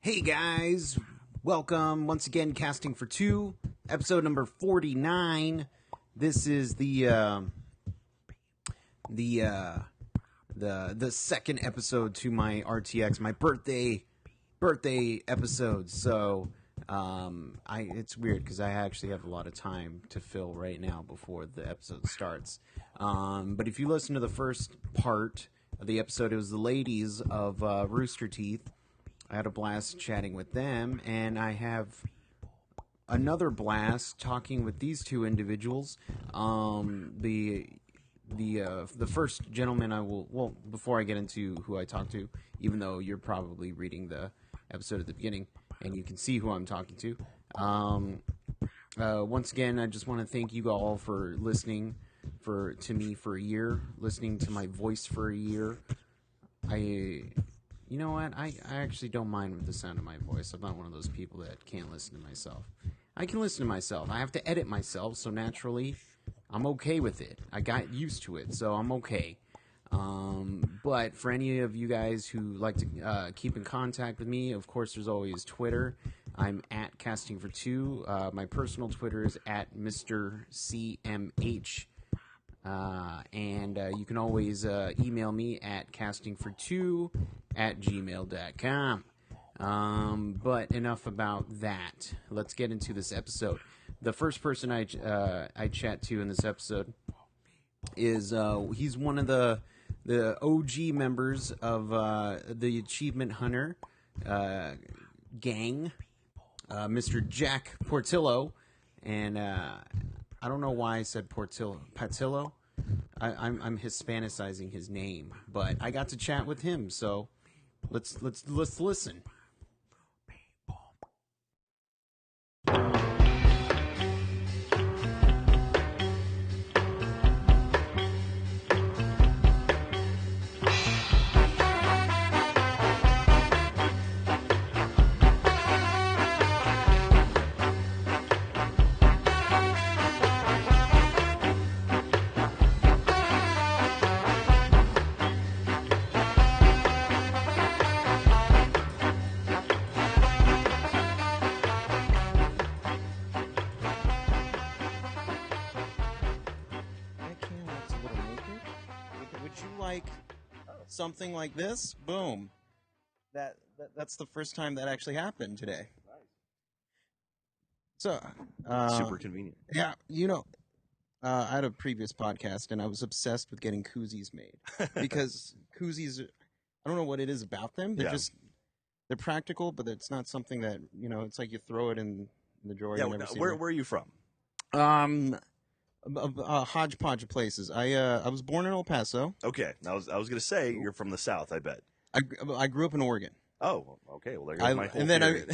Hey guys, welcome once again, Casting for Two, episode number 49. This is the second episode to my RTX, my birthday episode. So it's weird because I actually have a lot of time to fill right now before the episode starts. But if you listen to the first part of the episode, it was the ladies of Rooster Teeth. I had a blast chatting with them, and I have another blast talking with these two individuals. The first gentleman before I get into who I talked to, even though you're probably reading the episode at the beginning and you can see who I'm talking to. Once again, I just want to thank you all for listening to me for a year, listening to my voice for a year. You know what? I actually don't mind with the sound of my voice. I'm not one of those people that can't listen to myself. I can listen to myself. I have to edit myself, so naturally, I'm okay with it. I got used to it, so I'm okay. But for any of you guys who like to keep in contact with me, of course, there's always Twitter. I'm at Casting for Two. My personal Twitter is at Mr. CMH. And you can always email me at castingfor2@gmail.com. But enough about that. Let's get into this episode. The first person I chat to in this episode is he's one of the OG members of the Achievement Hunter gang, Mr. Jack Pattillo, and I don't know why I said Pattillo. I'm Hispanicizing his name, but I got to chat with him, so let's listen. Something like this, boom. That's the first time that actually happened today. So super convenient. Yeah, I had a previous podcast and I was obsessed with getting koozies made because koozies, I don't know what it is about them. They're practical, but it's not something that it's like you throw it in the drawer. Yeah, where are you from? A hodgepodge of places. I was born in El Paso. Okay, I was going to say you're from the South. I bet. I grew up in Oregon. Oh, okay. Well, there goes my whole theory.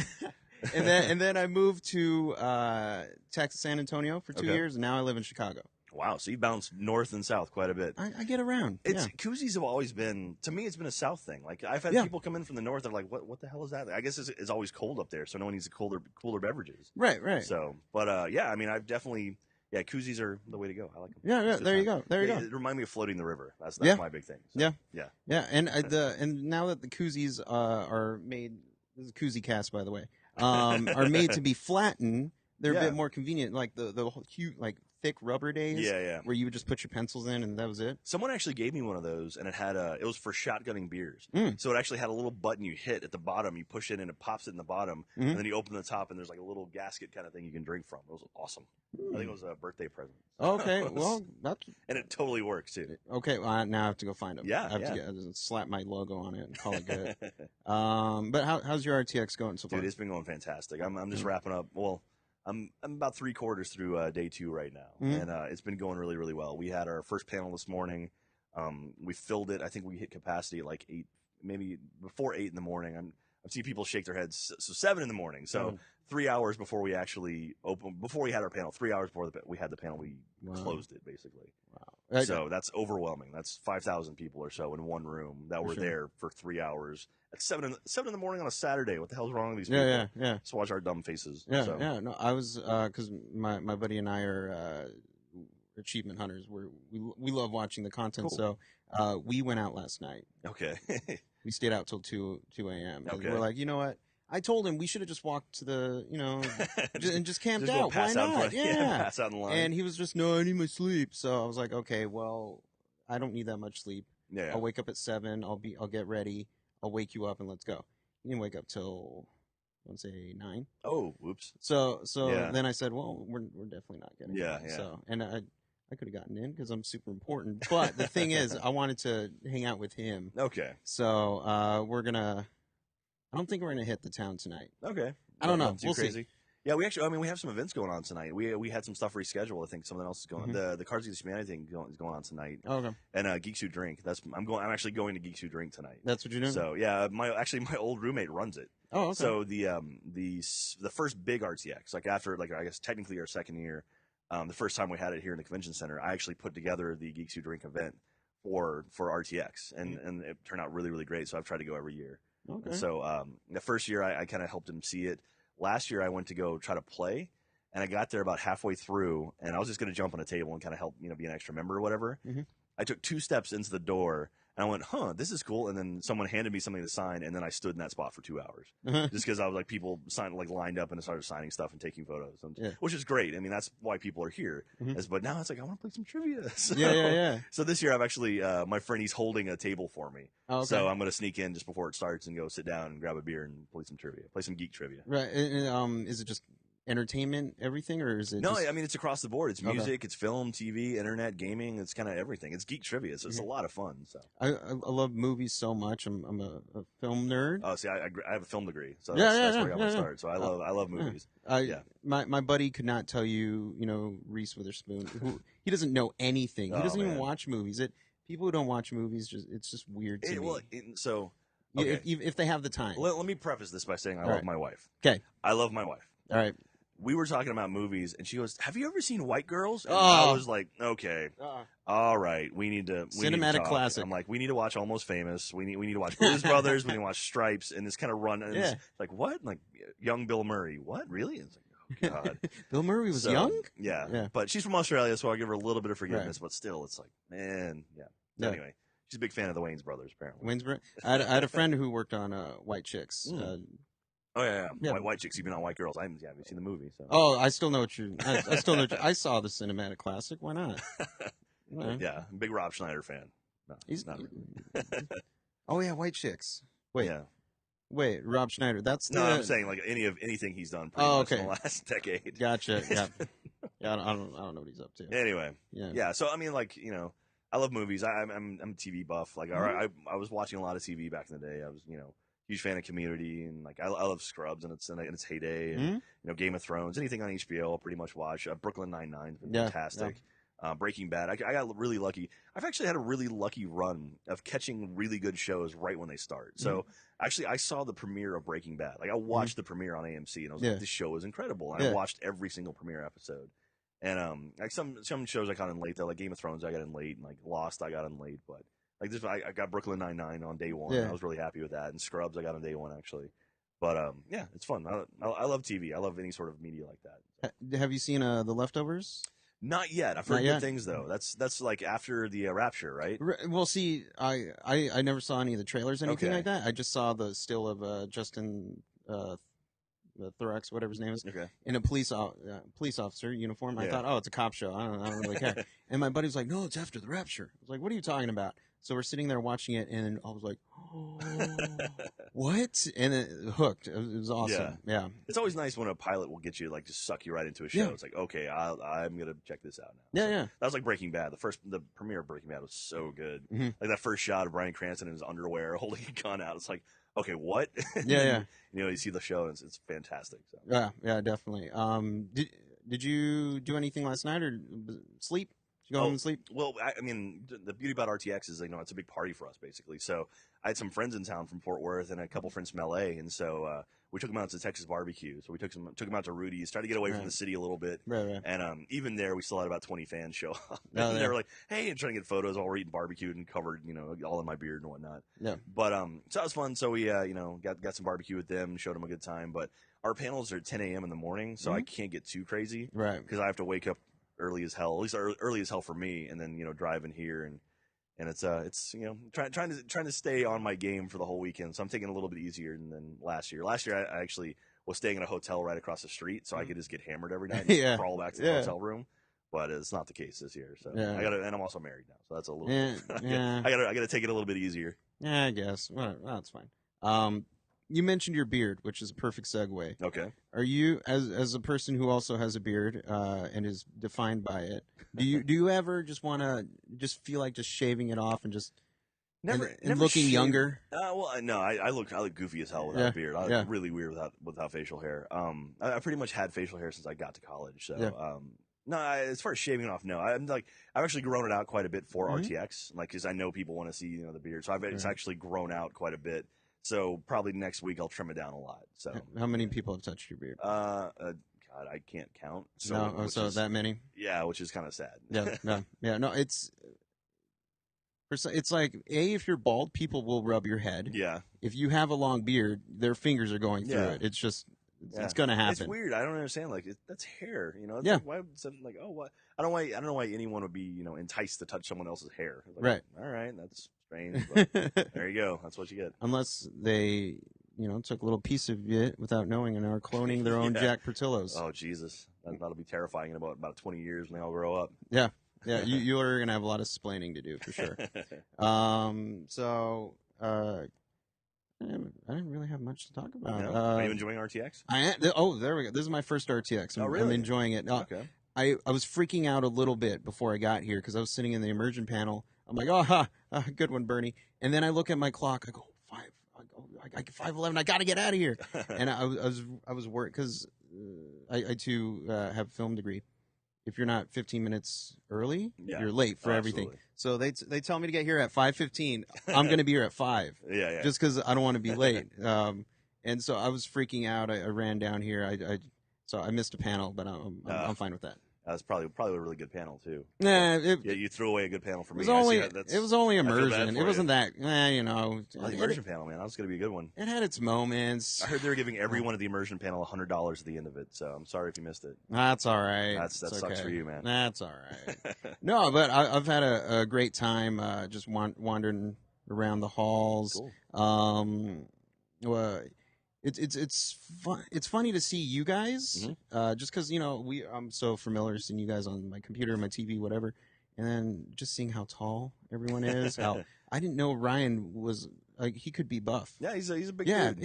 and then I moved to Texas, San Antonio for 2 years, and now I live in Chicago. Wow, so you bounced north and south quite a bit. I get around. Koozies have always been, to me, it's been a South thing. Like I've had people come in from the north, they're like, "What the hell is that?" I guess it's always cold up there, so no one needs cooler beverages. Right. So, but yeah, I mean, I've definitely. Yeah, koozies are the way to go. I like them. Yeah. There you go. It remind me of floating the river. That's my big thing. So, yeah. And now that the koozies are made, this is a koozie cast, by the way, are made to be flattened. They're a bit more convenient, like the whole cute, like thick rubber days. Yeah. Where you would just put your pencils in and that was it. Someone actually gave me one of those, and it was for shotgunning beers. So it actually had a little button you hit at the bottom. You push it and it pops it in the bottom, and then you open the top, and there's like a little gasket kind of thing you can drink from. It was awesome. I think it was a birthday present. Okay, well, and it totally works too. Okay, well, now I have to go find them. Yeah, I have to slap my logo on it and call it good. But how's your RTX going so far? Dude, it's been going fantastic. I'm just wrapping up. Well, I'm about 3/4 through day 2 right now, and it's been going really, really well. We had our first panel this morning. We filled it. I think we hit capacity at like 8, maybe before 8 in the morning. I've seen people shake their heads. So 7 in the morning. So 3 hours before we actually before we had our panel, 3 hours before we had the panel, we closed it basically. Wow. So that's overwhelming. That's 5,000 people or so in one room that were there for 3 hours at 7 in the morning on a Saturday. What the hell's wrong with these people? Yeah. Just watch our dumb faces. No, I was because my buddy and I are achievement hunters. We love watching the content. Cool. So we went out last night. Okay. We stayed out till 2 a.m. Okay. We're like, you know what? I told him we should have just walked to the, and just camped Just go out. pass Why out in not? front- yeah, pass out in line. And he was just, no, I need my sleep. So I was like, okay, well, I don't need that much sleep. Yeah. I'll wake up at 7. I'll get ready. I'll wake you up and let's go. He didn't wake up till, let's say 9. Oh, whoops. So then I said, well, we're definitely not getting Yeah, it. yeah. So, and I could have gotten in because I'm super important. But the thing is, I wanted to hang out with him. Okay. So I don't think we're gonna hit the town tonight. Okay. I don't know. Nothing too We'll crazy. see. Yeah, we have some events going on tonight. We had some stuff rescheduled. I think something else is going. The Cards Against Humanity thing is going on tonight. Oh, okay. And Geeks Who Drink. I'm actually going to Geeks Who Drink tonight. That's what you're doing. So yeah, my old roommate runs it. Oh, okay. So the first big RTX, like after I guess technically our second year, the first time we had it here in the convention center, I actually put together the Geeks Who Drink event for RTX, and it turned out really, really great. So I've tried to go every year. Okay. And so the first year I kind of helped him see it. Last year I went to go try to play, and I got there about halfway through, and I was just going to jump on a table and kind of help, be an extra member or whatever. Mm-hmm. I took 2 steps into the door, and I went, this is cool. And then someone handed me something to sign, and then I stood in that spot for 2 hours. Just because I was like, people lined up and started signing stuff and taking photos, which is great. I mean, that's why people are here. But now it's like, I want to play some trivia. So, yeah. So this year I've actually, my friend, he's holding a table for me. Oh, okay. So I'm going to sneak in just before it starts and go sit down and grab a beer and play some trivia, play some geek trivia. Right. And, is it just entertainment, everything, or is it? No, just... I mean, it's across the board. It's music, it's film, TV, internet, gaming. It's kind of everything. It's geek trivia, so it's a lot of fun. So I love movies so much. I'm a film nerd. Oh, see, I have a film degree, so that's where I got my start. So I love movies. My buddy could not tell you, Reese Witherspoon. He doesn't know anything. He doesn't even watch movies. People who don't watch movies, it's just weird to me. Well, okay. If they have the time. Let me preface this by saying I love my wife. Okay. I love my wife. All right. We were talking about movies, and she goes, "Have you ever seen White Girls?" And I was like, "Okay, all right, we need to cinematic classic." I'm like, "We need to watch Almost Famous. We need to watch Blues Brothers. We need to watch Stripes." And this kind of run. And it's like, what? Like young Bill Murray? What? Really? It's like, oh God. Bill Murray was young. Yeah, but she's from Australia, so I'll give her a little bit of forgiveness. Right. But still, it's like, man, yeah. Anyway, she's a big fan of the Wayans Brothers, apparently. Wayans Brothers. I had a friend who worked on White Chicks. Oh yeah. White Chicks. You've been on White Girls. I haven't seen the movie. So. Oh, I still know what you. I still know. I saw the cinematic classic. Why not? Yeah, big Rob Schneider fan. No, he's not. Oh yeah, White Chicks. Wait. Yeah. Wait, Rob Schneider. That's no. I'm saying like anything he's done pretty much in the last decade. Gotcha. Yeah. Yeah. I don't know what he's up to. Anyway. Yeah. So I mean, like I love movies. I'm a TV buff. Like I was watching a lot of TV back in the day. I was huge fan of Community, and like I love Scrubs in its heyday, and Game of Thrones, anything on HBO I'll pretty much watch. Brooklyn Nine-Nine's been fantastic. Yeah. Breaking Bad, I got really lucky. I've actually had a really lucky run of catching really good shows right when they start. So actually, I saw the premiere of Breaking Bad. Like I watched the premiere on AMC, and I was like, this show is incredible. And I watched every single premiere episode. And like some shows I got in late though, like Game of Thrones I got in late, and like Lost I got in late, but. Like this, I got Brooklyn Nine-Nine on day one. I was really happy with that, and Scrubs I got on day one actually. But yeah, it's fun. I love TV. I love any sort of media like that. Have you seen The Leftovers? Not yet. I've heard good things though. That's like after the Rapture, right? Well, see, I never saw any of the trailers, or anything like that. I just saw the still of Justin Thorax, whatever his name is, in a police officer uniform. I thought, it's a cop show. I don't really care. And my buddy was like, no, it's after the Rapture. I was like, what are you talking about? So we're sitting there watching it, and I was like, oh, what? And it hooked. It was awesome. Yeah. It's always nice when a pilot will get you, like, just suck you right into a show. It's like, okay, I'm going to check this out now. Yeah. That was like Breaking Bad. The premiere of Breaking Bad was so good. Like that first shot of Bryan Cranston in his underwear holding a gun out. It's like, okay, what? Yeah. You see the show, and it's fantastic. So. Yeah, definitely. Did you do anything last night or sleep? Did you go home and sleep? Well, I mean, the beauty about RTX is, it's a big party for us, basically. So I had some friends in town from Fort Worth and a couple friends from LA, and so we took them out to Texas barbecue. So we took them out to Rudy's, tried to get away from the city a little bit. Right. And even there, we still had about 20 fans show up. And they were like, hey, and trying to get photos while we're eating barbecue and covered, all in my beard and whatnot. Yeah. But so that was fun. So we, got some barbecue with them, showed them a good time. But our panels are at 10 a.m. in the morning, so I can't get too crazy. Right. Because I have to wake up early as hell, at least early as hell for me, and then, drive in here. And And it's trying to stay on my game for the whole weekend. So I'm taking it a little bit easier than last year. Last year I actually was staying in a hotel right across the street, so I could just get hammered every night and just crawl back to the hotel room. But it's not the case this year. So and I'm also married now, so that's a little. I gotta take it a little bit easier. Yeah, I guess. Well, that's fine. You mentioned your beard, which is a perfect segue. Okay. Are you, as a person who also has a beard and is defined by it, do you ever just want to just feel like just shaving it off and just never looking younger? Well, no, I look goofy as hell without a beard. I look really weird without facial hair. I pretty much had facial hair since I got to college. So no, as far as shaving it off, no. I've actually grown it out quite a bit for RTX, like because I know people want to see the beard. So it's actually grown out quite a bit. So probably next week I'll trim it down a lot. So how many people have touched your beard? God, I can't count. So that many? Yeah, which is kind of sad. No. It's like if you're bald, people will rub your head. Yeah. If you have a long beard, their fingers are going through it. It's just. It's gonna happen. It's weird. I don't understand. Like that's hair, It's like, why? Like, oh, what? I don't know why anyone would be, enticed to touch someone else's hair. Like, right. All right, that's strange. But there you go. That's what you get. Unless they, took a little piece of it without knowing and are cloning their own Jack Pattillos. Oh Jesus, that'll be terrifying in about 20 years when they all grow up. Yeah. You are gonna have a lot of splaining to do for sure. I didn't really have much to talk about. Are you enjoying RTX? There we go. This is my first RTX. Really? I'm enjoying it. Okay. I was freaking out a little bit before I got here because I was sitting in the immersion panel. I'm like, good one, Bernie. And then I look at my clock. I go, 5:11. I got to get out of here. And I was worried because I too have a film degree. If you're not 15 minutes early, you're late for everything. So they tell me to get here at 5:15. I'm going to be here at 5. Just because I don't want to be late. And so I was freaking out. I ran down here. So I missed a panel, but I'm fine with that. That's probably a really good panel too. Nah, you threw away a good panel for me. It was only immersion. It wasn't that. The immersion panel, man, that was going to be a good one. It had its moments. I heard they were giving everyone at the immersion panel $100 at the end of it. So I'm sorry if you missed it. That's all right. That sucks for you, man. That's all right. No, but I've had a great time just wandering around the halls. Cool. It's fun. It's funny to see you guys, just because I'm so familiar seeing you guys on my computer, my TV, whatever, and then just seeing how tall everyone is. How I didn't know Ryan was like he could be buff. Yeah, he's a big dude.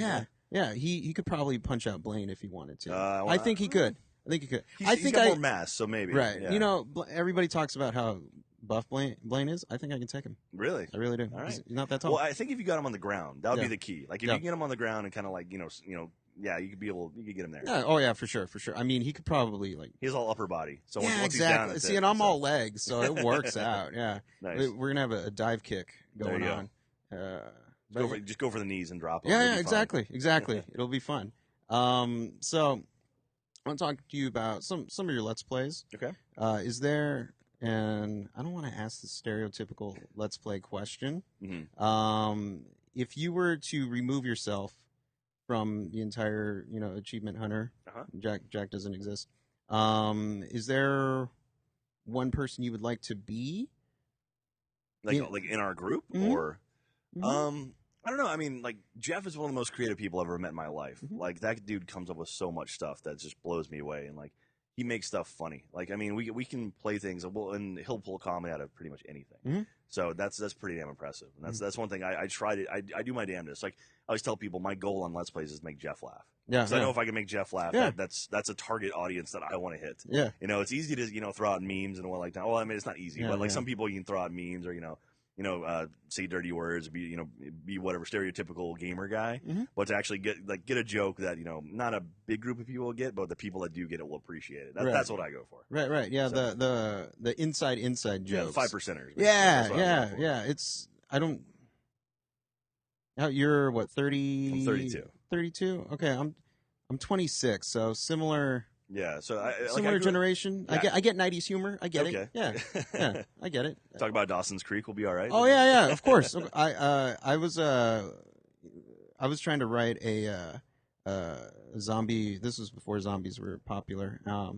Yeah. He could probably punch out Blaine if he wanted to. I think he could. He's got more mass, so maybe. Right. Yeah. Everybody talks about how buff Blaine is. I think I can take him. Really? I really do. All right. He's not that tall. Well, I think if you got him on the ground, that would be the key. Like if you can get him on the ground and kind of like you could get him there. Yeah. Oh yeah, for sure. I mean, he could probably he's all upper body. So once exactly. He's down, See, and I'm all legs, so it works out. Yeah. Nice. We're gonna have a dive kick going on. Just go for the knees and drop him. Yeah, exactly. It'll be fun. So I want to talk to you about some of your Let's Plays. Okay. Is there? And I don't want to ask the stereotypical Let's Play question. Mm-hmm. If you were to remove yourself from the entire, Achievement Hunter, Jack doesn't exist. Is there one person you would like to be? Like in our group, or I don't know. I mean, like Jeff is one of the most creative people I've ever met in my life. Like that dude comes up with so much stuff that just blows me away, and like. He makes stuff funny. Like, I mean, we can play things, and he'll pull comedy out of pretty much anything. So that's pretty damn impressive. And that's one thing I try to I do my damnedest. Like I always tell people, my goal on Let's Plays is to make Jeff laugh. Yeah, because I know if I can make Jeff laugh, that's a target audience that I want to hit. Yeah, it's easy to throw out memes and what like that. Well, I mean, it's not easy, but like some people you can throw out memes or say dirty words, be whatever stereotypical gamer guy, but to actually get a joke that not a big group of people will get, but the people that do get it will appreciate it. That's what I go for. Right. Yeah, so, the inside jokes. The 5%ers. Yeah. It's I don't. Now you're what 30? I'm 32. 32. Okay, I'm 26. So similar. Yeah, so similar generation. Yeah. I get 90s humor. I get it. Yeah, I get it. Talk about Dawson's Creek. We'll be all right. Oh yeah, of course. I was trying to write a zombie. This was before zombies were popular. A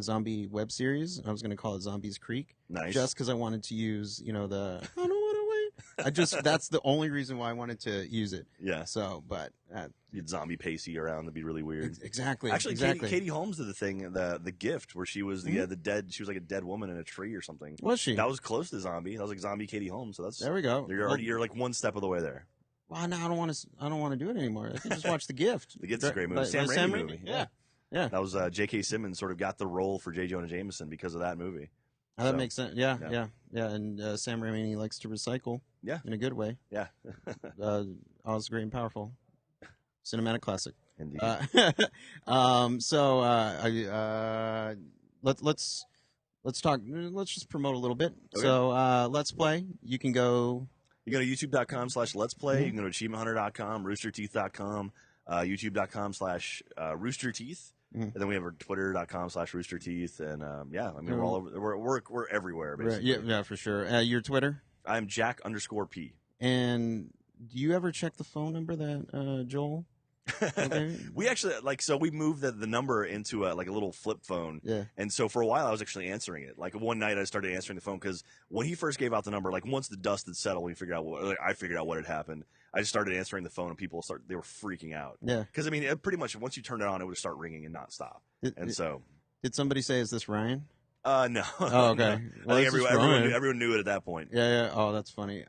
zombie web series. I was going to call it Zombies Creek. Nice. Just because I wanted to use I don't That's the only reason why I wanted to use it. Yeah. So, but You'd zombie Pacey around. That'd be really weird. Exactly. Actually, exactly. Katie Holmes did the thing, the gift, where she was the dead. She was like a dead woman in a tree or something. Was she? That was close to zombie. That was like zombie Katie Holmes. So that's there. We go. You're like one step of the way there. Well, now I don't want to do it anymore. I can just watch The Gift. The Gift's a great movie. Sam Raimi movie. Yeah. That was J.K. Simmons sort of got the role for J. Jonah Jameson because of that movie. Oh, that makes sense. Yeah. And Sam Raimi likes to recycle. Yeah. In a good way. Yeah. Oz Great and Powerful. Cinematic classic. Indeed. Let's talk. Let's just promote a little bit. Okay. So Let's Play. You can go. You go to youtube.com/Let's Play. You can go to achievementhunter.com, roosterteeth.com, youtube.com/roosterteeth. And then we have our twitter.com/roosterteeth. And we're all over. We're everywhere, basically. Right. Yeah, for sure. Your Twitter? I'm Jack_P. And do you ever check the phone number that Joel? Okay. We actually we moved the number into a little flip phone. Yeah. And so for a while I was actually answering it. Like one night I started answering the phone because when he first gave out the number, once the dust had settled, I figured out what had happened. I just started answering the phone and people they were freaking out. Yeah. Because pretty much once you turned it on, it would start ringing and not stop. Did somebody say, "Is this Ryan"? No. Oh, okay. Well, I think everyone knew it at that point. Yeah. Oh, that's funny.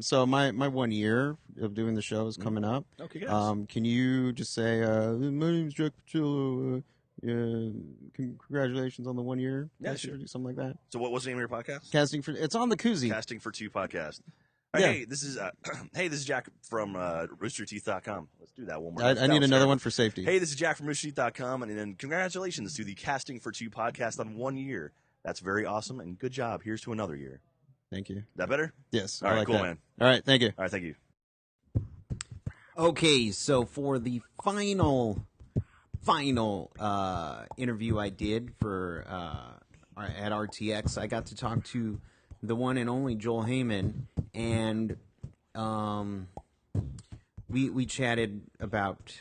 So my 1 year of doing the show is coming up. Okay, guys. Can you just say, "My name's Jack Pattillo. Congratulations on the 1 year." Yeah, sure. Something like that. So what's the name of your podcast? It's on the koozie. Casting for Two podcast. Right, Yeah. Hey, this is Jack from roosterteeth.com. Let's do that one more. I need another one for safety. Hey, this is Jack from roosterteeth.com, and then congratulations to the Casting for Two podcast on 1 year. That's very awesome, and good job. Here's to another year. Thank you. That better? Yes. All right, like cool, that. man. All right, thank you. All right, thank you. Okay, so for the final interview I did for at RTX, I got to talk to the one and only Joel Heyman, and we chatted about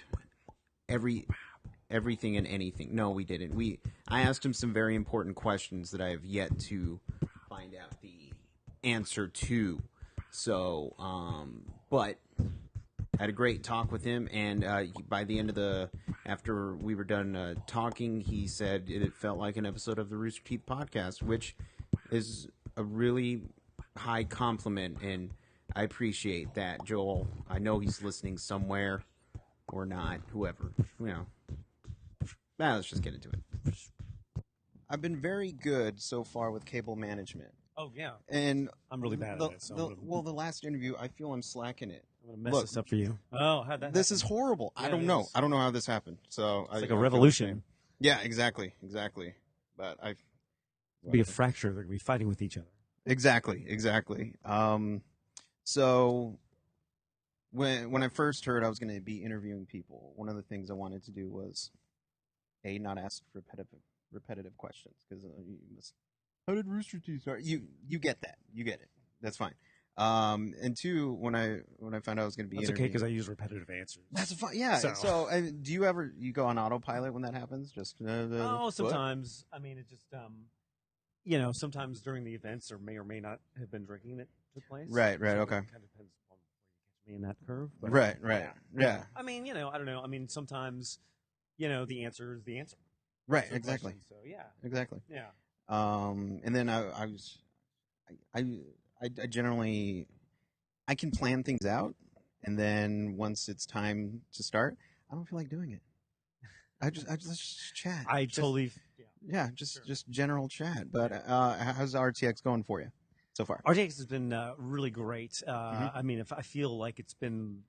everything and anything. No, we didn't. I asked him some very important questions that I have yet to find out the answer to. So, but I had a great talk with him, and by the end of after we were done talking, he said it felt like an episode of the Rooster Teeth podcast, which is a really high compliment, and I appreciate that, Joel. I know he's listening somewhere, or not, whoever, let's just get into it. I've been very good so far with cable management. Oh, yeah. And I'm really bad at it. So the last interview, I feel I'm slacking it. I'm going to mess this up for you. Oh, how'd that This happen? is horrible. Yeah, I don't know. I don't know how this happened. So it's like a revolution. Yeah, exactly. But It'll be a fracture. They're going to be fighting with each other. Exactly. So when I first heard I was going to be interviewing people, one of the things I wanted to do was not ask repetitive questions, because how did Rooster Teeth start? You get that. You get it. That's fine. And two, when I found out I was going to be That's okay, because I use repetitive answers. That's fine. Yeah. So do you ever go on autopilot when that happens? Just sometimes. I mean, it just sometimes during the events, or may not have been drinking that took place. Right. So Okay. It kind of depends on where you catch me in that curve. But, Right. Yeah. I mean, I don't know. I mean, sometimes, the answer is the answer. Right. Exactly. So yeah. Exactly. Yeah. And then I generally can plan things out, and then once it's time to start, I don't feel like doing it. I just chat. Just general chat. But how's RTX going for you so far? RTX has been really great. I mean, I feel like it's been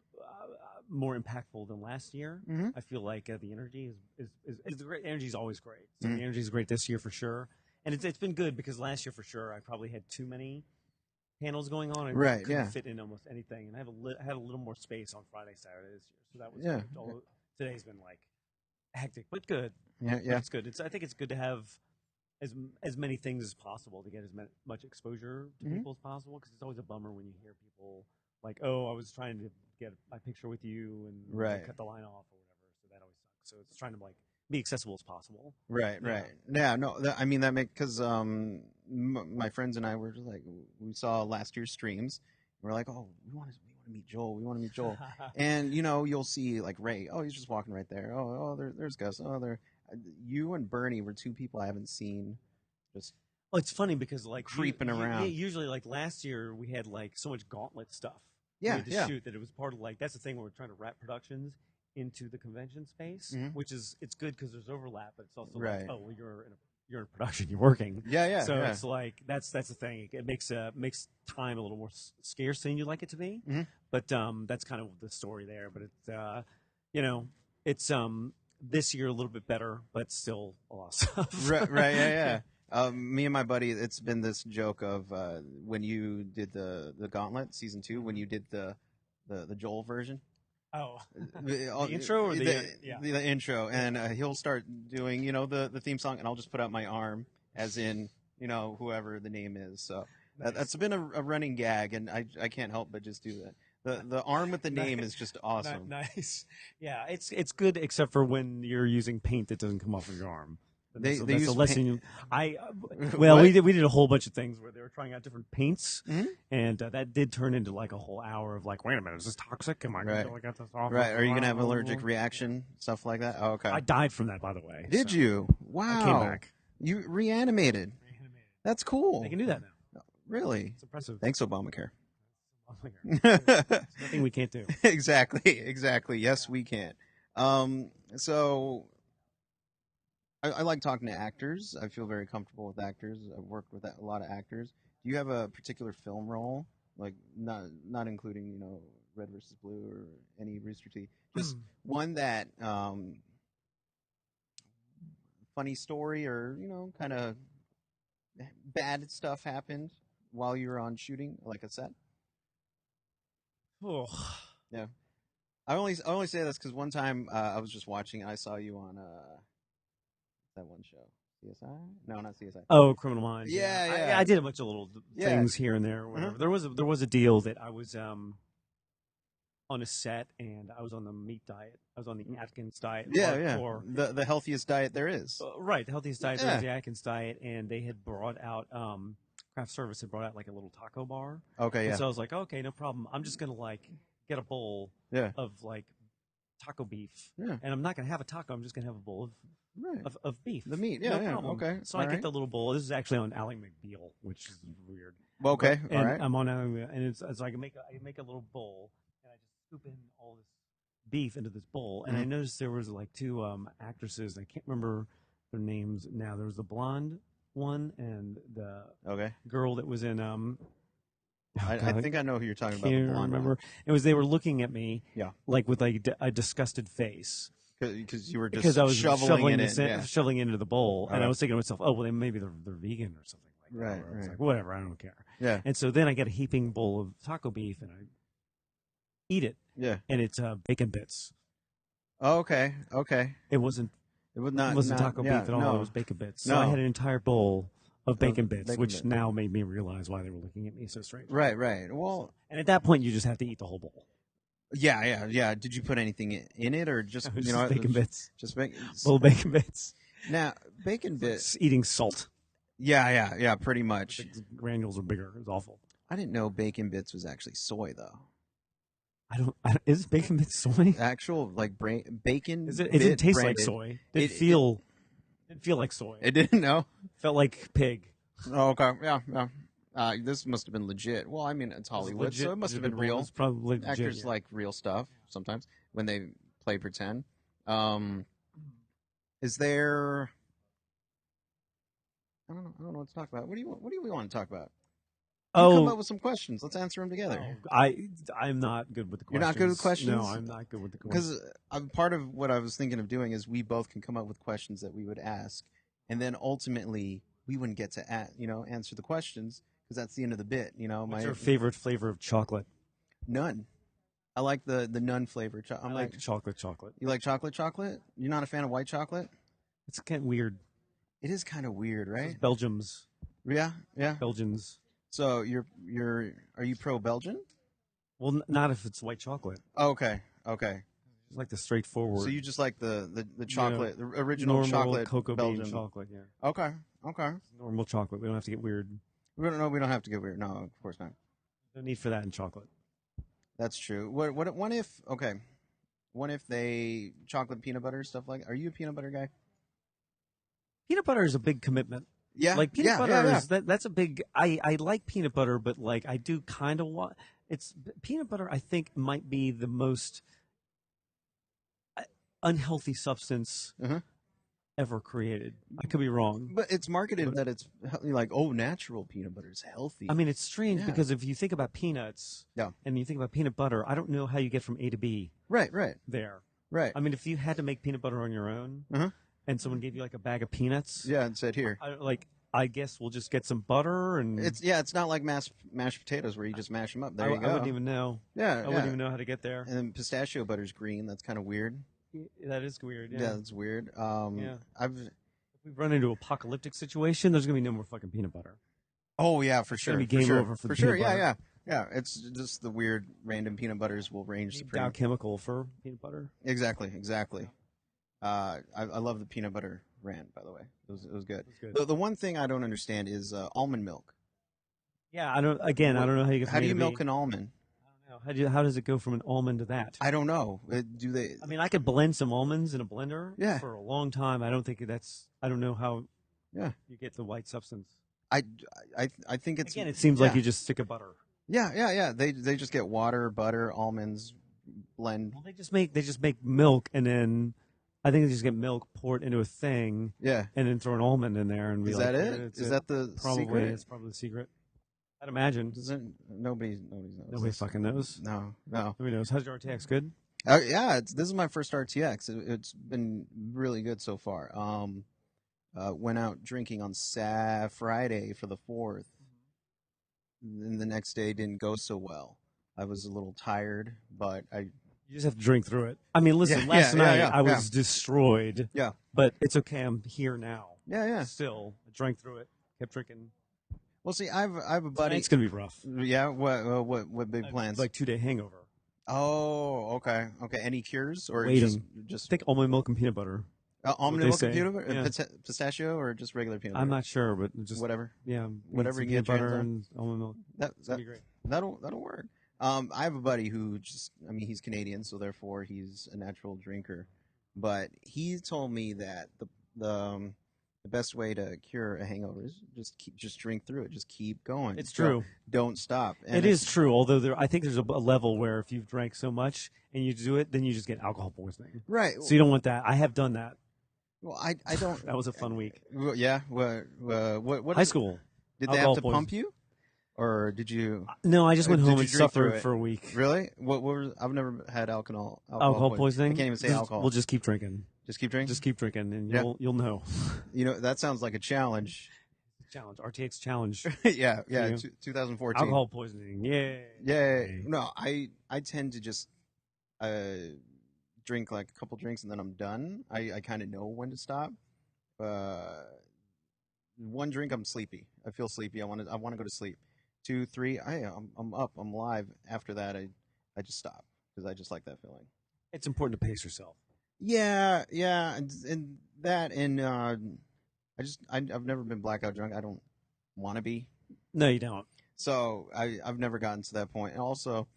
more impactful than last year. Mm-hmm. I feel like the energy is great. Energy is always great. So the energy is great this year for sure, and it's been good because last year for sure I probably had too many panels going on and couldn't fit in almost anything, and I had a little more space on Friday, Saturday this year, so that was good. Although today's been like hectic, but good. Yeah. But it's good. I think it's good to have as many things as possible to get as much exposure to people as possible, because it's always a bummer when you hear people like, "Oh, I was trying to get my picture with you and cut the line off or whatever," so that always sucks. So it's trying to be accessible as possible. Right. Yeah, no, I mean that because my friends and I were just like, we saw last year's streams, We're like, oh, we want to meet Joel. We want to meet Joel. And you'll see like Ray. Oh, he's just walking right there. Oh, there's Gus. Oh, there. You and Bernie were two people I haven't seen. Just well, it's funny because like creeping around. Usually, like last year, we had like so much gauntlet stuff. Yeah, we had to shoot that it was part of like that's the thing when we're trying to wrap productions into the convention space, which is it's good because there's overlap, but it's also like, oh, well, you're in a production, you're working. Yeah. So it's like that's the thing. It makes time a little more scarce than you'd like it to be. But that's kind of the story there. But it's it's this year a little bit better, but still a lot of stuff. Right. Yeah. Me and my buddy, it's been this joke of when you did the Gauntlet season 2, when you did the Joel version. Oh, the intro or the intro, and he'll start doing the theme song, and I'll just put out my arm as in whoever the name is. So nice. That's been a running gag, and I can't help but just do that. The arm with the name is just awesome. Nice. Yeah, it's good except for when you're using paint that doesn't come off of your arm. They use a lesson. We did a whole bunch of things where they were trying out different paints, and that did turn into like a whole hour of like, wait a minute, is this toxic? Am I going to get this off? Right? Are you going to have an allergic reaction, stuff like that? Oh, okay. I died from that, by the way. Did you? Wow. I came back. You reanimated. That's cool. They can do that now. Really? It's impressive. Thanks, Obamacare. There's nothing we can't do. Exactly. Yes, we can. So. I like talking to actors. I feel very comfortable with actors. I've worked with a lot of actors. Do you have a particular film role, like not including Red versus Blue or any Rooster Teeth, just one that funny story or kind of bad stuff happened while you were on shooting, like a set? Oh, yeah. I only say this because one time I was just watching and I saw you on that one show, CSI? No, not CSI. Oh, Criminal Minds. Yeah. I did a bunch of little things here and there. Or whatever. There was a deal that I was on a set and I was on the meat diet. I was on the Atkins diet. The healthiest diet there is. Right, the healthiest diet there is the Atkins diet, and they had brought out craft service had brought out like a little taco bar. Okay, and so I was like, okay, no problem. I'm just gonna like get a bowl of like taco beef, and I'm not gonna have a taco. I'm just gonna have a bowl of beef. The meat, no problem. Okay. So I get the little bowl. This is actually on Ally McBeal, which is weird. Okay, all right. I'm on Ally, and so I can make a little bowl, and I just scoop in all this beef into this bowl, and I noticed there was like two actresses. I can't remember their names now. There was the blonde one and the girl that was in I think I know who you're talking about. The blonde remember? They were looking at me, like with like a disgusted face. Because you were just shoveling into the bowl, and I was thinking to myself, oh well, maybe they're vegan or something like that. Right. It's like, whatever, I don't care. Yeah. And so then I get a heaping bowl of taco beef, and I eat it. Yeah. And it's bacon bits. Oh, okay. It wasn't taco beef at all. No. It was bacon bits. So I had an entire bowl of bacon bits, which now made me realize why they were looking at me so strange. Right. Well, and at that point, you just have to eat the whole bowl. Yeah. Did you put anything in it, or just bacon bits? Just bacon. Well, bacon bits. Now, bacon bits. Eating salt. Yeah. Pretty much. The granules are bigger. It's awful. I didn't know bacon bits was actually soy, though. Is bacon bits soy? Actual like bacon. It didn't taste like soy. It didn't feel like soy. It didn't. No. Felt like pig. Oh, okay. Yeah. This must have been legit. Well, I mean, it's Hollywood, so it must have been real. It's probably legit, actors like real stuff sometimes when they play pretend. Is there? I don't know what to talk about. What do you want to talk about? Come up with some questions. Let's answer them together. I'm not good with the questions. You're not good with questions? No, I'm not good with the questions. Because part of what I was thinking of doing is we both can come up with questions that we would ask, and then ultimately we wouldn't get to answer the questions because that's the end of the bit. What's your favorite flavor of chocolate? None. I like the none flavor. I like chocolate. You like chocolate? You're not a fan of white chocolate? It's kind of weird. It is kind of weird, right? It's Belgium's. Yeah. Belgians. So are you pro Belgian? Well, not if it's white chocolate. Okay. Just like the straightforward. So you just like the chocolate, the original chocolate, cocoa Belgian bean chocolate. Yeah. Okay. Normal chocolate. We don't have to get weird. We don't have to get weird. No, of course not. No need for that in chocolate. That's true. What if? Okay. What if they chocolate peanut butter stuff like? Are you a peanut butter guy? Peanut butter is a big commitment. Yeah, like peanut butter is that's a big. I like peanut butter, but like I do kind of want. It's peanut butter. I think might be the most unhealthy substance ever created. I could be wrong, but it's marketed that it's like natural peanut butter is healthy. I mean, it's strange because if you think about peanuts, and you think about peanut butter, I don't know how you get from A to B. Right. There. Right. I mean, if you had to make peanut butter on your own, and someone gave you like a bag of peanuts, and said here, I guess we'll just get some butter and it's not like mashed potatoes where you just mash them up. There you go. I wouldn't even know. I wouldn't even know how to get there. And then pistachio butter's green. That's kind of weird. That is weird. Yeah, that's weird. If we run into an apocalyptic situation, there's gonna be no more fucking peanut butter. Oh yeah, for sure. It's gonna be game over for sure. Peanut butter. Yeah. It's just the weird random peanut butters will reign supreme. Dow Chemical for peanut butter. Exactly. I love the peanut butter rant, by the way. It was good. The one thing I don't understand is almond milk. Yeah, I don't know how you get. How do you milk an almond? I don't know. How does it go from an almond to that? I don't know. Do they? I mean, I could blend some almonds in a blender for a long time. I don't think that's. I don't know how. Yeah. You get the white substance. I think it's again. It seems like you just stick a butter. Yeah. They just get water, butter, almonds, blend. Well, they just make milk, and then I think they just get milk, pour it into a thing, and then throw an almond in there, and be is like, that it? Is that the probably secret? It's probably the secret. I'd imagine. Nobody knows. Nobody fucking knows. No. Nobody knows. How's your RTX? Good? Yeah, this is my first RTX. It's been really good so far. Went out drinking on Friday for the 4th. And the next day didn't go so well. I was a little tired, but You just have to drink through it. I mean, listen, last night I was destroyed. Yeah. But it's okay. I'm here now. Yeah. Still, I drank through it. Kept drinking. Well, see, I have a buddy. It's gonna be rough. Yeah. What big plans? Like 2-day hangover. Oh, okay. Any cures or Waiting. just I think almond milk and peanut butter. Almond milk and peanut butter, pistachio, or just regular peanut butter? I'm not sure, but just whatever. Yeah, whatever you peanut get butter and almond milk. That'd be great. That'll work. I have a buddy who he's Canadian, so therefore he's a natural drinker. But he told me that the best way to cure a hangover is just drink through it. Just keep going. It's true. Don't stop. And it is true. Although I think there's a level where if you've drank so much and you do it, then you just get alcohol poisoning. Right. So you don't want that. I have done that. Well, I don't. That was a fun week. Yeah. What? High school. Did they have to pump you, or did you? No, I just went home and suffered for a week. Really? I've never had alcohol poisoning. I can't even say alcohol. We'll just keep drinking. Just keep drinking. Just keep drinking, and you'll know. That sounds like a challenge. RTX challenge. yeah. 2014. Alcohol poisoning. Yay. Yay. No, I tend to just drink like a couple drinks and then I'm done. I kind of know when to stop. One drink, I'm sleepy. I feel sleepy. I want to go to sleep. 2, 3, I'm up. I'm live. After that, I just stop because I just like that feeling. It's important to pace yourself. Yeah, and that, and I've never been blackout drunk. I don't want to be. No, you don't. So I've never gotten to that point. And also,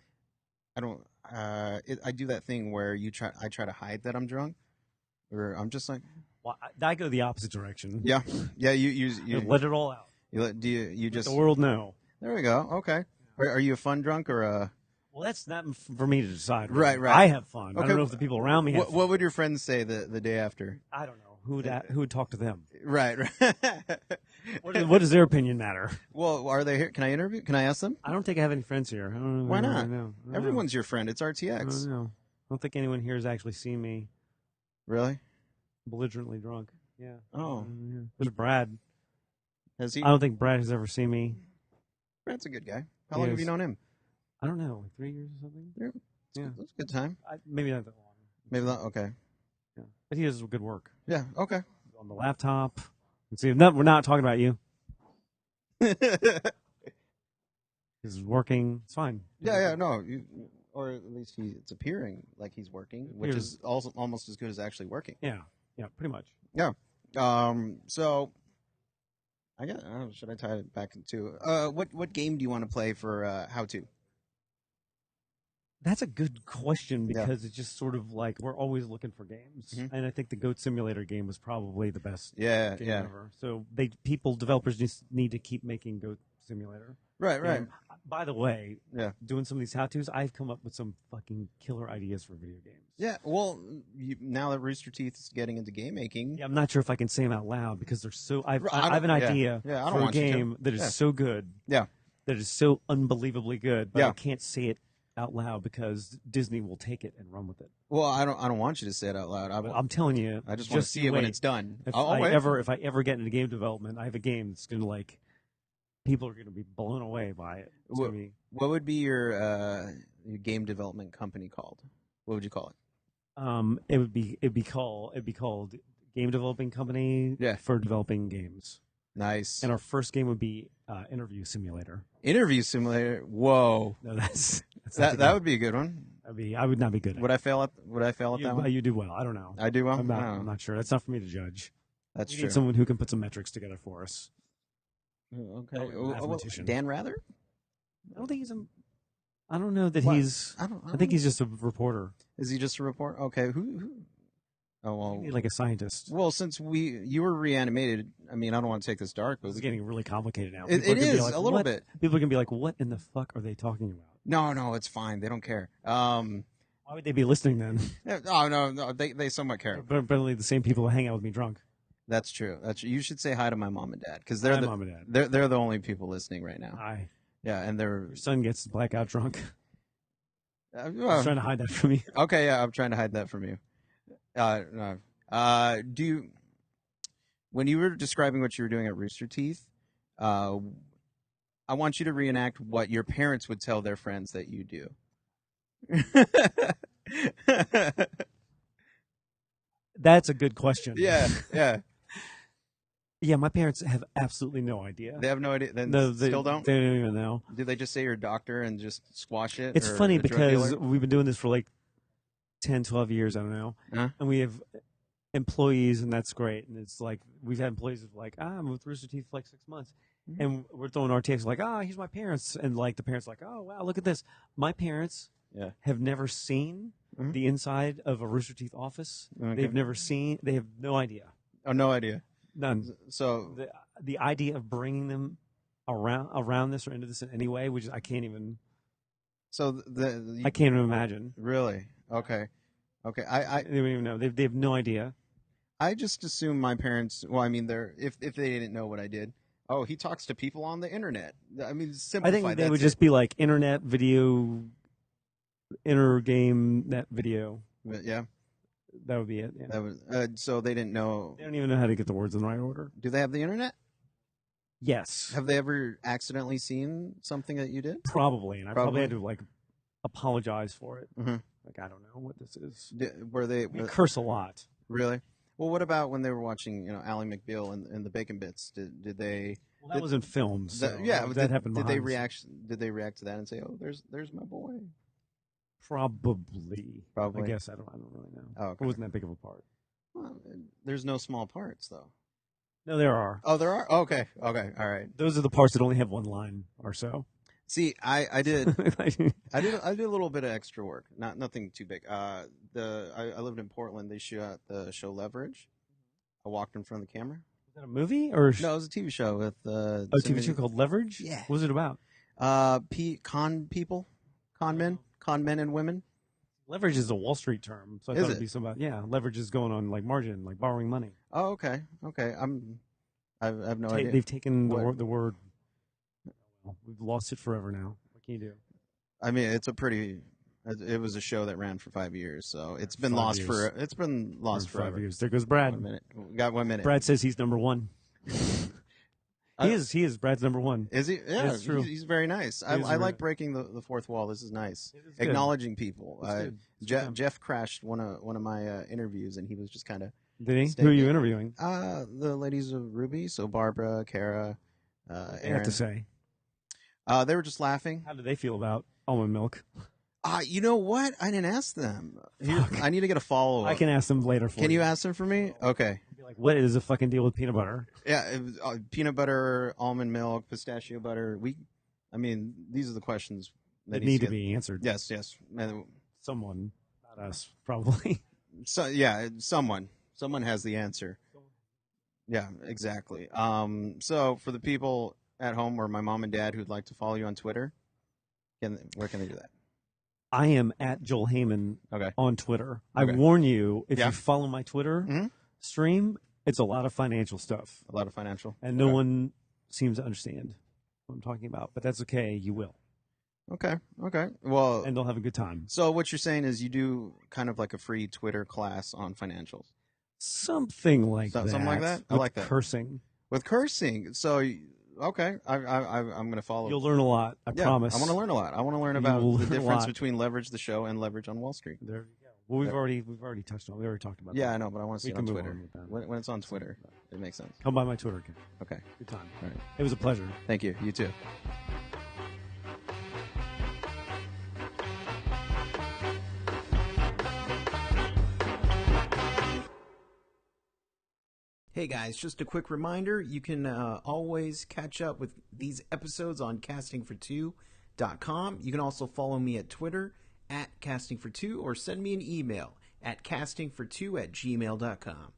I don't. I do that thing where I try to hide that I'm drunk, or I'm just like. Well, I go the opposite direction. Yeah. You let it all out. You just let the world know. There we go. Okay. Are you a fun drunk or a? Well, that's not for me to decide. Right. I have fun. Okay. I don't know if the people around me have fun. What would your friends say the day after? I don't know. Who would talk to them? Right. What does their opinion matter? Well, are they here? Can I interview? Can I ask them? I don't think I have any friends here. I don't know. Why not? I don't know. Everyone's your friend. It's RTX. I don't know. I don't think anyone here has actually seen me. Really? Belligerently drunk. Yeah. Oh. Yeah. There's Brad. Has he? I don't think Brad has ever seen me. Brad's a good guy. How long have you known him? I don't know, like 3 years or something. Yeah. That's a good time. Maybe not that long. Maybe not. Okay. Yeah. But he does good work. Yeah. Okay. On the laptop. And see, we're not talking about you. He's working. It's fine. Yeah. No. Or at least it's appearing like he's working, which is also almost as good as actually working. Yeah. Yeah. Pretty much. Yeah. So I got. Should I tie it back into what game do you want to play for how to? That's a good question because it's just sort of like we're always looking for games, and I think the Goat Simulator game was probably the best game ever. So developers just need to keep making Goat Simulator. Right. By the way, doing some of these how-tos, I've come up with some fucking killer ideas for video games. Yeah, well, now that Rooster Teeth is getting into game making, I'm not sure if I can say them out loud because they're so. I have an idea for a game that is so good. Yeah, that is so unbelievably good, but I can't say it out loud because Disney will take it and run with it. Well, I don't want you to say it out loud. I'm telling you, I just want to see it when it's done. If I ever get into game development, I have a game that's going to people are going to be blown away by it. What would be your game development company called? What would you call it? It'd be called Game Developing Company for developing games. Nice. And our first game would be Interview Simulator. Interview Simulator. Whoa. No, that's that would be a good one. I would not be good at it. Would I fail at that one? You do well. I don't know. I do well? I'm not sure. That's not for me to judge. That's we true. Need someone who can put some metrics together for us. Okay. Dan Rather? I don't think he's I don't know that he's. I think he's just a reporter. Is he just a reporter? Okay. Who? Oh well. Maybe like a scientist. Well, since you were reanimated, I mean, I don't want to take this dark, but it's getting really complicated now. It is a little bit. People are gonna be like, "What in the fuck are they talking about?" No, it's fine. They don't care. Why would they be listening then? Oh no, they somewhat care. But apparently, the same people who hang out with me drunk. That's true. You should say hi to my mom and dad because they're mom and dad. They're the only people listening right now. Hi. Yeah, and your son gets blackout drunk. I'm trying to hide that from you. Okay, yeah, I'm trying to hide that from you. No. When you were describing what you were doing at Rooster Teeth, I want you to reenact what your parents would tell their friends that you do. That's a good question. Yeah. Yeah, my parents have absolutely no idea. They have no idea? They still don't? They don't even know. Do they just say you're a doctor and just squash it? It's funny because we've been doing this for like 10, 12 years, I don't know. Huh? And we have employees, and that's great. And it's like we've had employees of like, I'm with Rooster Teeth for like 6 months. Mm-hmm. And we're throwing RTX like, here's my parents. And like the parents are like, oh, wow, look at this. My parents have never seen the inside of a Rooster Teeth office. Okay. They have no idea. Oh, no idea. None. So the idea of bringing them around this or into this in any way, which I can't even. So I can't even imagine. Really? Okay. They don't even know. They have no idea. I just assume my parents. Well, I mean, if they didn't know what I did. Oh, he talks to people on the internet. I mean, simplify. I think they would just be like internet video, inner game net video. But yeah. That would be it. Yeah. That was so they didn't know. They don't even know how to get the words in the right order. Do they have the internet? Yes. Have they ever accidentally seen something that you did? Probably, and I probably had to like apologize for it. Mm-hmm. Like I don't know what this is. We curse a lot. Really? Well, what about when they were watching, Ally McBeal and the Bacon Bits? Did they? Well, that was in films. So that happened. Did they react? Did they react to that and say, "Oh, there's my boy"? Probably. I guess I don't really know. Oh, okay. It wasn't that big of a part. Well, there's no small parts though. No, there are. Oh, there are. Okay, all right. Those are the parts that only have one line or so. See, I did I did a little bit of extra work. Nothing too big. I lived in Portland. They shot the show Leverage. I walked in front of the camera. Was that a movie or no? It was a TV show with a TV show called Leverage. Yeah. What was it about? Con men and women. Leverage is a Wall Street term, so I thought it'd be somebody. Yeah, leverage is going on like margin, like borrowing money. Oh, okay. I have no idea. They've taken the word. We've lost it forever now. What can you do? I mean, it was a show that ran for 5 years, so it's been lost forever. 5 years. There goes Brad. 1 minute. We got 1 minute. Brad says he's number one. He is. Brad's number one. Is he? Yeah, it's true. He's very nice. I like breaking the fourth wall. This is nice. Acknowledging people. Jeff crashed one of my interviews, and he was just kind of. Did he? Who are you interviewing? The ladies of Ruby. So Barbara, Kara, Aaron. I have to say. They were just laughing. How did they feel about almond milk? You know what? I didn't ask them. Here, I need to get a follow-up. I can ask them later for you. Can you ask them for me? Okay. Be like, what is the fucking deal with peanut butter? Yeah, peanut butter, almond milk, pistachio butter. These are the questions that need to be answered. Yes. Someone, not us, probably. So yeah, someone has the answer. Yeah, exactly. So for the people at home or my mom and dad who'd like to follow you on Twitter, where can they do that? I am at Joel Heyman on Twitter. Okay. I warn you, if you follow my Twitter stream, it's a lot of financial stuff. A lot of financial. And no one seems to understand what I'm talking about. But that's okay. You will. Okay. Well, and they'll have a good time. So what you're saying is you do kind of like a free Twitter class on financials. Something like that. Something like that? I like that. Cursing. With cursing. So, okay. I'm going to follow. You'll learn a lot. I promise. I want to learn a lot. I want to learn about the difference between Leverage the Show and Leverage on Wall Street. There you go. Well, we've already touched on. We already talked about that. Yeah, I know, but I want to see it on Twitter. When it's on Twitter, it makes sense. Come by my Twitter account. Okay. Good time. All right. It was a pleasure. Thank you. You too. Hey guys, just a quick reminder, you can always catch up with these episodes on castingfor2.com. You can also follow me at Twitter @castingfor2 or send me an email at castingfor2@gmail.com.